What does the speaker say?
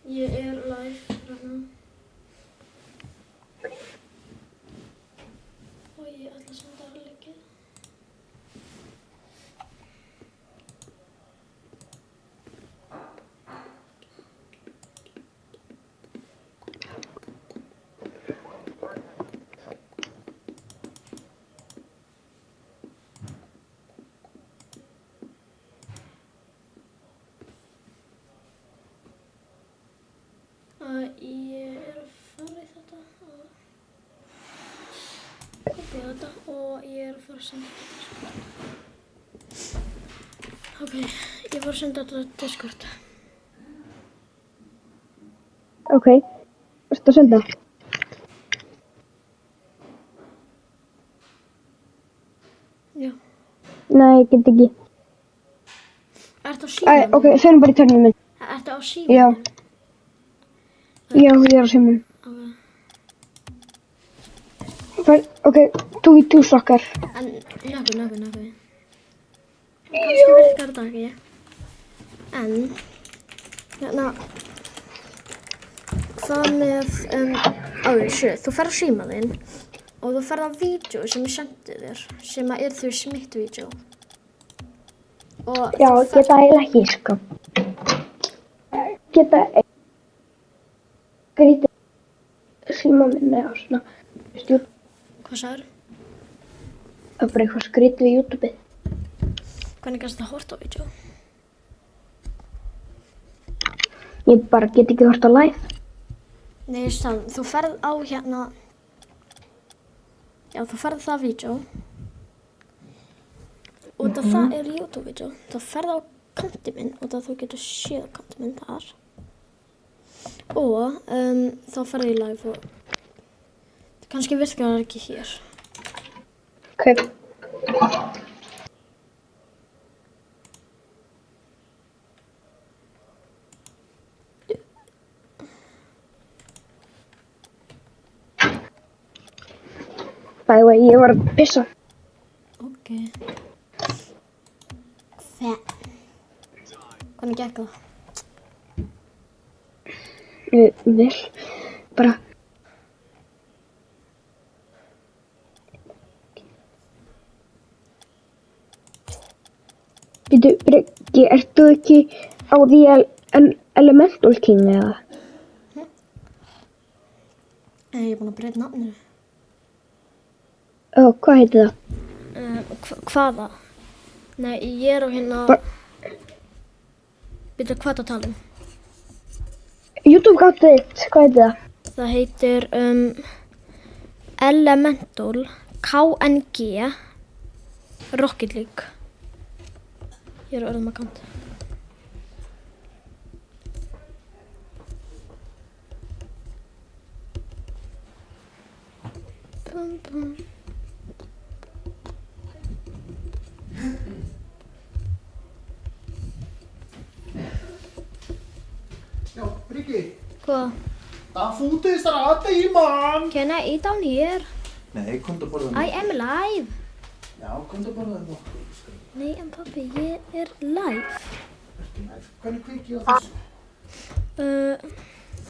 Ég live hérna. Og ég ætla að senda leikið. Ég að fara í þetta og kopía þetta og ég að fara að senda þetta Discord. Ok, ég fór að senda þetta Discord. Ok, ertu að senda? Já. Nei, ég get ekki. Ertu á símanum? Ok, förum bara í tölvunum minn. Ertu á símanum? Já. Já, ég á símanum. Ok, 2v2 sokkar. En, nokkuð. Kannski virkar þetta ekki. En, hérna, það með, þú ferð á síma þinn og þú ferð á vídeo sem ég sendi þér, sem er þau smitt-vídeó. Já, geta eiginlega ekki, sko. Geta skrítið síma minni á svona, veistu, Hvað sagður? það er bara eitthvað skrítið við YouTube-ið. Hvernig kannst það horta á vídeo? Ég bara get ekki hort á live. Nei, þú ferð á hérna, já, þú ferð það vídeo og það er YouTube-vídeó. Þú ferð á kantinn minn og þú getur séð kantinn minn þar. Og þá ferðu í live og kannski virkar það ekki hér. Ok. By the way, ég var að pissa. Ok. Hvernig gekk það? Vel, bara. Býtu, Breki, ert þú ekki á því Elemental King eða? Ég er búin að breyta nafninu. Hvað heitir það? Hvaða? Nei, ég er á hérna... Býtu, hvað það tala um? YouTube-káttið þitt, hvað heitir það? Það heitir Elemental KNG Rocket League. Ég er orðum að kanta. Bum, bum. Ja, Briki. Hvað? Dan foto is eruit, man. Can I eat down here? Nee, kom te borden. I am live. Ja, kom te borden nog. Nee, en pappi, ég er live. Kan ik kwijt je?